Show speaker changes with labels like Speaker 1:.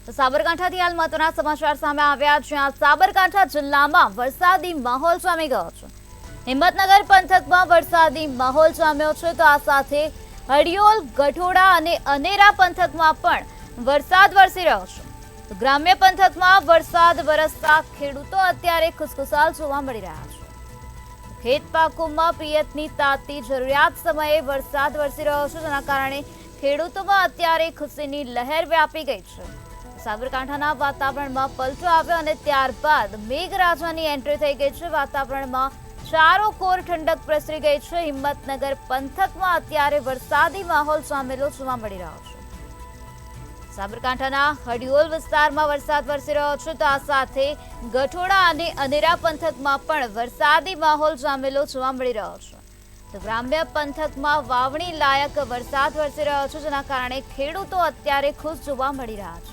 Speaker 1: તો સાબરકાંઠાથી હાલ મહત્વના સમાચાર સામે આવ્યા, જ્યાં સાબરકાંઠા જિલ્લામાં વરસાદી માહોલ જામી ગયો છે। હિંમતનગર પંથકમાં વરસાદી માહોલ જામ્યો છે, તો આ સાથે હડિયોલ, ગઠોડા અને અનેરા પંથકમાં પણ વરસાદ વરસી રહ્યો છે। તો ગ્રામ્ય પંથકમાં વરસાદ વરસતા ખેડૂતો અત્યારે ખુશખુશાલ જોવા મળી રહ્યા છે। ખેત પાકોમાં પિયતની તાતી જરૂરિયાત સમયે વરસાદ વરસી રહ્યો છે, જેના કારણે ખેડૂતોમાં અત્યારે ખુશીની લહેર વ્યાપી ગઈ છે। સાબરકાંઠાના વાતાવરણમાં પલટો આવ્યો અને ત્યારબાદ મેઘરાજાની એન્ટ્રી થઈ ગઈ છે। વાતાવરણમાં ચારોકોર ઠંડક પ્રસરી ગઈ છે। હિંમતનગર પંથકમાં અત્યારે વરસાદી માહોલ જામેલો જોવા મળી રહ્યો છે। સાબરકાંઠાના હડિયોલ વિસ્તારમાં વરસાદ વરસી રહ્યો છે, તો આ સાથે ગઠોડા અને અનેરા પંથકમાં પણ વરસાદી માહોલ જામેલો જોવા મળી રહ્યો છે। તો ગ્રામ્ય પંથકમાં વાવણી લાયક વરસાદ વરસી રહ્યો છે, જેના કારણે ખેડૂતો અત્યારે ખુશ જોવા મળી રહ્યા છે।